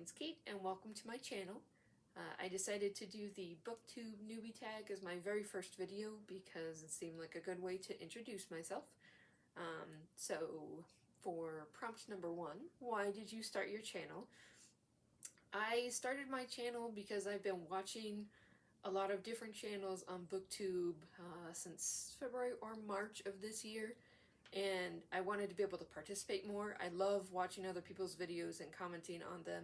name's Kate and welcome to my channel. I decided to do the Booktube Newbie Tag as my very first video because it seemed like a good way to introduce myself. So for prompt number 1, why did you start your channel? I started my channel because I've been watching a lot of different channels on Booktube since February or March of this year, and I wanted to be able to participate more. I love watching other people's videos and commenting on them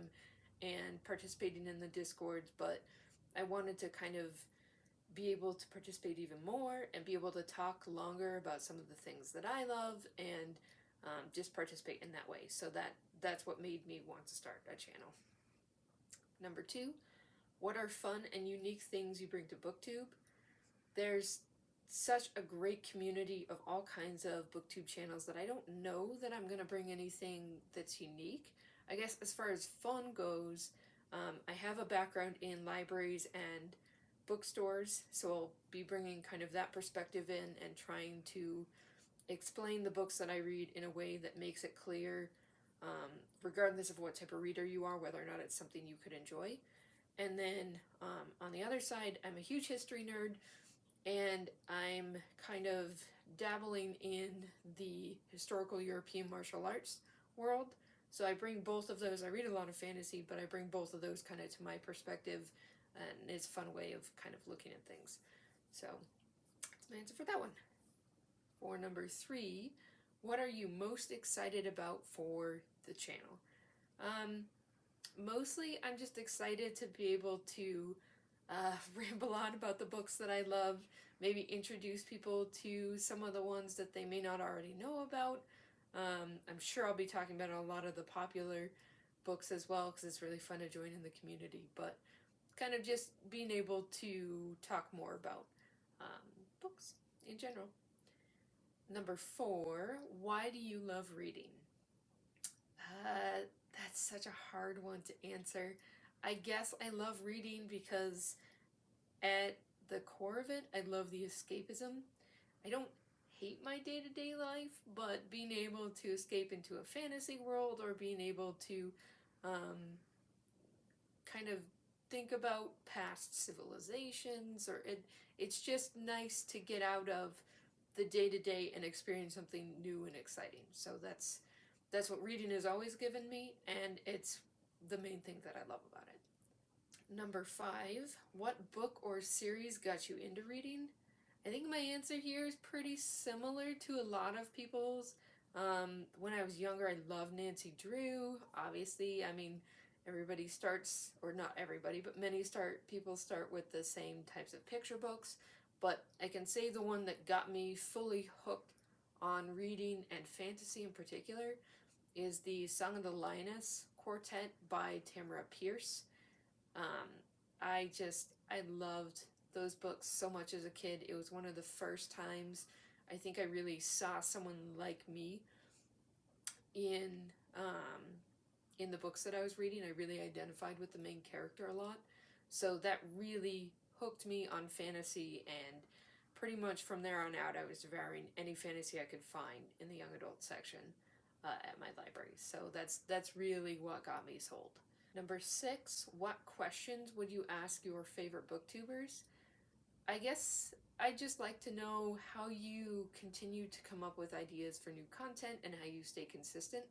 and participating in the Discords, but I wanted to kind of be able to participate even more and be able to talk longer about some of the things that I love and just participate in that way. So that's what made me want to start a channel. Number 2, what are fun and unique things you bring to Booktube? There's such a great community of all kinds of Booktube channels that I don't know that I'm going to bring anything that's unique. I guess as far as fun goes, I have a background in libraries and bookstores, so I'll be bringing kind of that perspective in and trying to explain the books that I read in a way that makes it clear, regardless of what type of reader you are, whether or not it's something you could enjoy. And then on the other side, I'm a huge history nerd, and I'm kind of dabbling in the historical European martial arts world. So I bring both of those. I read a lot of fantasy, but I bring both of those kind of to my perspective, and it's a fun way of kind of looking at things. So that's my answer for that one. For number 3, what are you most excited about for the channel? Mostly I'm just excited to be able to ramble on about the books that I love, maybe introduce people to some of the ones that they may not already know about. I'm sure I'll be talking about a lot of the popular books as well, because it's really fun to join in the community, but kind of just being able to talk more about books in general. Number 4, why do you love reading? That's such a hard one to answer. I guess I love reading because at the core of it, I love the escapism. I don't hate my day-to-day life, but being able to escape into a fantasy world or being able to kind of think about past civilizations, or it's just nice to get out of the day-to-day and experience something new and exciting. So that's what reading has always given me, and it's the main thing that I love about it. Number 5, what book or series got you into reading? I think my answer here is pretty similar to a lot of people's. When I was younger, I loved Nancy Drew. Obviously, I mean, everybody starts, or not everybody, but people start with the same types of picture books. But I can say the one that got me fully hooked on reading and fantasy in particular is the Song of the Lioness Quartet by Tamara Pierce. I loved those books so much as a kid. It was one of the first times I think I really saw someone like me in the books that I was reading. I really identified with the main character a lot. So that really hooked me on fantasy, and pretty much from there on out I was devouring any fantasy I could find in the young adult section at my library. So that's really what got me sold. Number 6, what questions would you ask your favorite booktubers? I guess I'd just like to know how you continue to come up with ideas for new content and how you stay consistent.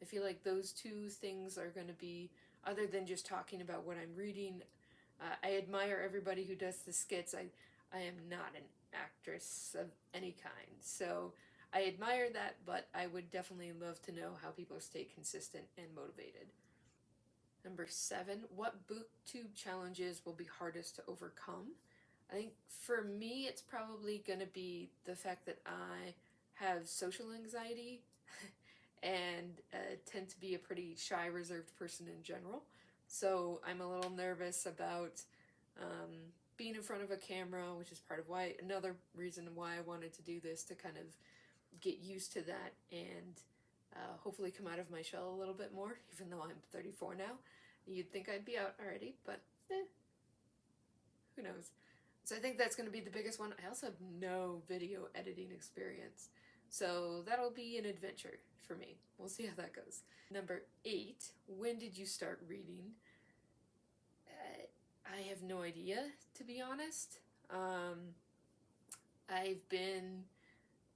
I feel like those two things are going to be, other than just talking about what I'm reading, I admire everybody who does the skits. I am not an actress of any kind, so I admire that, but I would definitely love to know how people stay consistent and motivated. Number 7, what booktube challenges will be hardest to overcome? I think for me it's probably going to be the fact that I have social anxiety and tend to be a pretty shy, reserved person in general. So I'm a little nervous about being in front of a camera, which is another reason why I wanted to do this, to kind of get used to that and hopefully come out of my shell a little bit more, even though I'm 34 now. You'd think I'd be out already, but who knows. So I think that's going to be the biggest one. I also have no video editing experience, so that'll be an adventure for me. We'll see how that goes. Number 8, when did you start reading? I have no idea, to be honest. I've been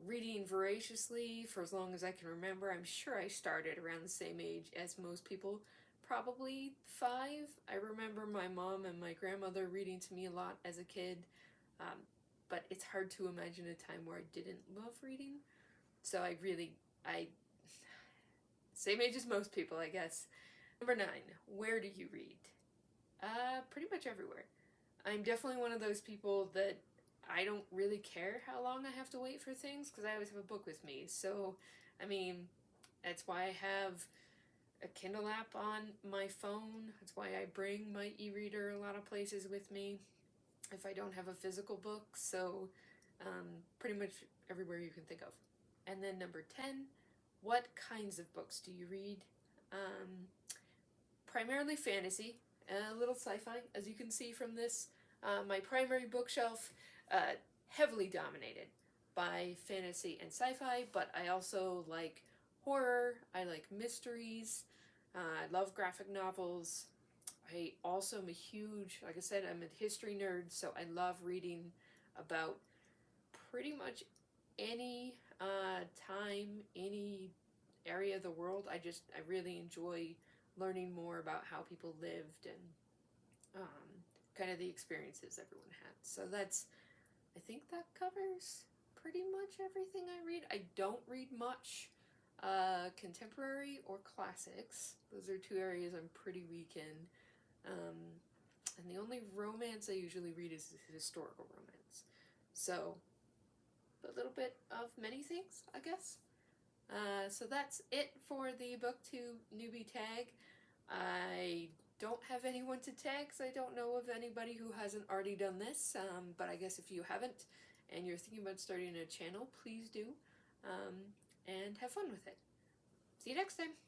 reading voraciously for as long as I can remember. I'm sure I started around the same age as most people, probably 5. I remember my mom and my grandmother reading to me a lot as a kid, but it's hard to imagine a time where I didn't love reading. So same age as most people, I guess. Number 9, where do you read? Pretty much everywhere. I'm definitely one of those people that I don't really care how long I have to wait for things because I always have a book with me. So, I mean, that's why I have a Kindle app on my phone. That's why I bring my e-reader a lot of places with me if I don't have a physical book. So, pretty much everywhere you can think of. And then number 10, what kinds of books do you read? Primarily fantasy, a little sci-fi, as you can see from this. My primary bookshelf, heavily dominated by fantasy and sci-fi, but I also like horror, I like mysteries, I love graphic novels. I also am a huge, like I said, I'm a history nerd, so I love reading about pretty much any time, any area of the world. I really enjoy learning more about how people lived and kind of the experiences everyone had. So I think that covers pretty much everything I read. I don't read much contemporary or classics. Those are 2 areas I'm pretty weak in. And the only romance I usually read is historical romance. So, a little bit of many things, I guess. So that's it for the Booktube Newbie Tag. I don't have anyone to tag, so I don't know of anybody who hasn't already done this, but I guess if you haven't and you're thinking about starting a channel, please do, and have fun with it. See you next time!